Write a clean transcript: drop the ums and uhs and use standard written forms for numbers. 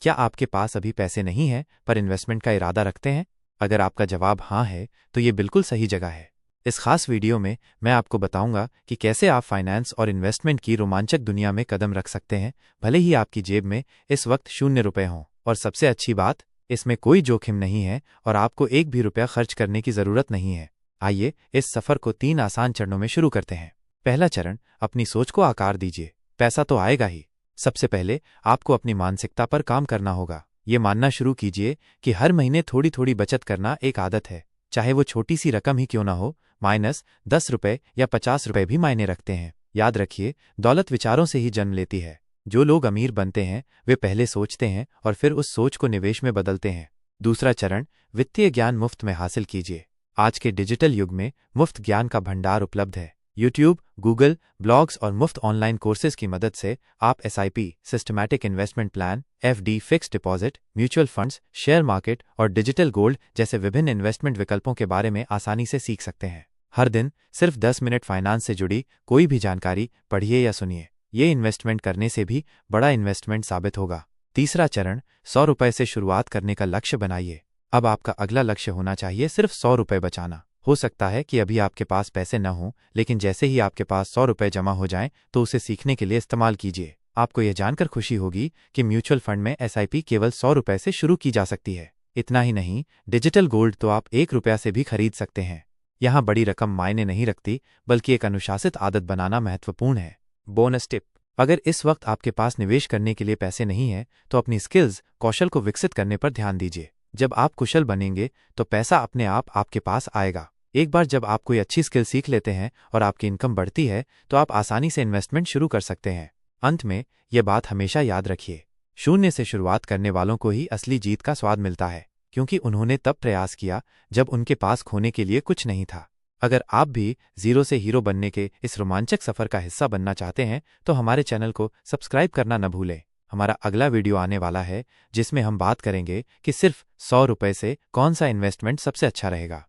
क्या आपके पास अभी पैसे नहीं हैं पर इन्वेस्टमेंट का इरादा रखते हैं? अगर आपका जवाब हाँ है तो ये बिल्कुल सही जगह है। इस खास वीडियो में मैं आपको बताऊंगा कि कैसे आप फाइनेंस और इन्वेस्टमेंट की रोमांचक दुनिया में कदम रख सकते हैं, भले ही आपकी जेब में इस वक्त 0 रुपए हों। और सबसे अच्छी बात, इसमें कोई जोखिम नहीं है और आपको एक भी रुपया खर्च करने की ज़रूरत नहीं है। आइए इस सफ़र को 3 आसान चरणों में शुरू करते हैं। पहला चरण, अपनी सोच को आकार दीजिए। पैसा तो आएगा ही। सबसे पहले आपको अपनी मानसिकता पर काम करना होगा। ये मानना शुरू कीजिए कि हर महीने थोड़ी थोड़ी बचत करना एक आदत है। चाहे वो छोटी सी रकम ही क्यों ना हो, -10 रुपए या 50 रुपए भी मायने रखते हैं। याद रखिए, दौलत विचारों से ही जन्म लेती है। जो लोग अमीर बनते हैं वे पहले सोचते हैं और फिर उस सोच को निवेश में बदलते हैं। दूसरा चरण, वित्तीय ज्ञान मुफ्त में हासिल कीजिए। आज के डिजिटल युग में मुफ्त ज्ञान का भंडार उपलब्ध है। यूट्यूब, गूगल, ब्लॉग्स और मुफ्त ऑनलाइन कोर्सेज की मदद से आप SIP, systematic investment plan, FD, fixed deposit, mutual funds, share market और डिजिटल गोल्ड जैसे विभिन्न इन्वेस्टमेंट विकल्पों के बारे में आसानी से सीख सकते हैं। हर दिन सिर्फ 10 मिनट फाइनेंस से जुड़ी कोई भी जानकारी पढ़िए या सुनिए। ये इन्वेस्टमेंट करने से भी बड़ा इन्वेस्टमेंट साबित होगा। तीसरा चरण, 100 रुपए से शुरुआत करने का लक्ष्य बनाइए। अब आपका अगला लक्ष्य होना चाहिए सिर्फ 100 रुपए बचाना। हो सकता है कि अभी आपके पास पैसे न हों, लेकिन जैसे ही आपके पास 100 रुपए जमा हो जाएं तो उसे सीखने के लिए इस्तेमाल कीजिए। आपको यह जानकर खुशी होगी कि म्यूचुअल फंड में SIP केवल 100 रुपए से शुरू की जा सकती है। इतना ही नहीं, डिजिटल गोल्ड तो आप 1 रुपया से भी खरीद सकते हैं। यहाँ बड़ी रकम मायने नहीं रखती, बल्कि एक अनुशासित आदत बनाना महत्वपूर्ण है। बोनस टिप, अगर इस वक्त आपके पास निवेश करने के लिए पैसे नहीं हैं तो अपनी स्किल्स, कौशल को विकसित करने पर ध्यान दीजिए। जब आप कुशल बनेंगे तो पैसा अपने आप आपके पास आएगा। एक बार जब आप कोई अच्छी स्किल सीख लेते हैं और आपकी इनकम बढ़ती है तो आप आसानी से इन्वेस्टमेंट शुरू कर सकते हैं। अंत में यह बात हमेशा याद रखिए, 0 से शुरुआत करने वालों को ही असली जीत का स्वाद मिलता है, क्योंकि उन्होंने तब प्रयास किया जब उनके पास खोने के लिए कुछ नहीं था। अगर आप भी 0 से हीरो बनने के इस रोमांचक सफ़र का हिस्सा बनना चाहते हैं तो हमारे चैनल को सब्सक्राइब करना न भूलें। हमारा अगला वीडियो आने वाला है जिसमें हम बात करेंगे कि सिर्फ 100 रुपए से कौन सा इन्वेस्टमेंट सबसे अच्छा रहेगा।